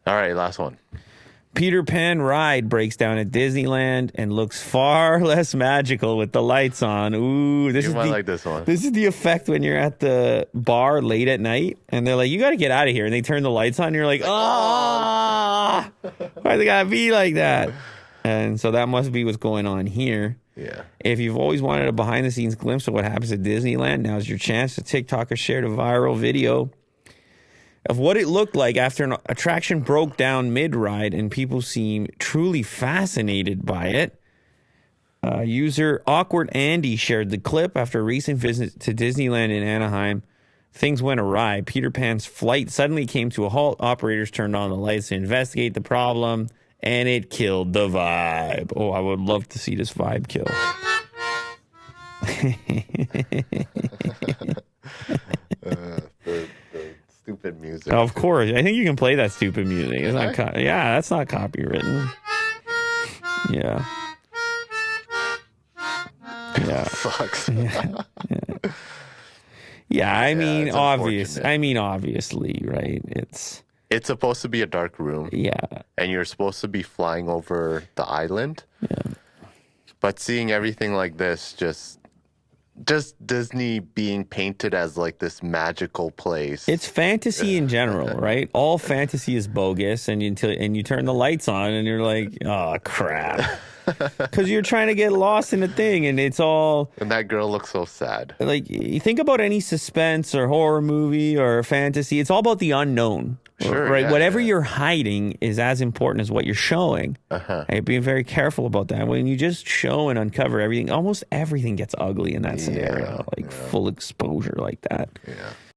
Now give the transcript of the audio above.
All right, last one. Peter Pan ride breaks down at Disneyland and looks far less magical with the lights on. Ooh, You might like this one. This is the effect when you're at the bar late at night and they're like, you got to get out of here. And they turn the lights on and you're like, ah, why they got to be like that? And so that must be what's going on here. Yeah. If you've always wanted a behind the scenes glimpse of what happens at Disneyland, now's your chance. The TikToker shared a viral video of what it looked like after an attraction broke down mid-ride, and people seem truly fascinated by it. User Awkward Andy shared the clip after a recent visit to Disneyland in Anaheim. Things went awry. Peter Pan's flight suddenly came to a halt. Operators turned on the lights to investigate the problem, and it killed the vibe. Oh, I would love to see this vibe kill. The stupid music. Of course. I think you can play that stupid music. It's not that's not copywritten. Yeah. Yeah. Sucks. Yeah, I mean, obviously, right? It's supposed to be a dark room. Yeah. And you're supposed to be flying over the island. Yeah. But seeing everything like this, just Disney being painted as like this magical place. It's fantasy in general, right? All fantasy is bogus, and you turn the lights on, and you're like, oh crap, because you're trying to get lost in the thing, and it's all. And that girl looks so sad. Like, you think about any suspense or horror movie or fantasy, it's all about the unknown. Sure, right? yeah, Whatever yeah. you're hiding is as important as what you're showing. And being very careful about that. When you just show and uncover everything, almost everything gets ugly in that scenario. Full exposure like that. Yeah.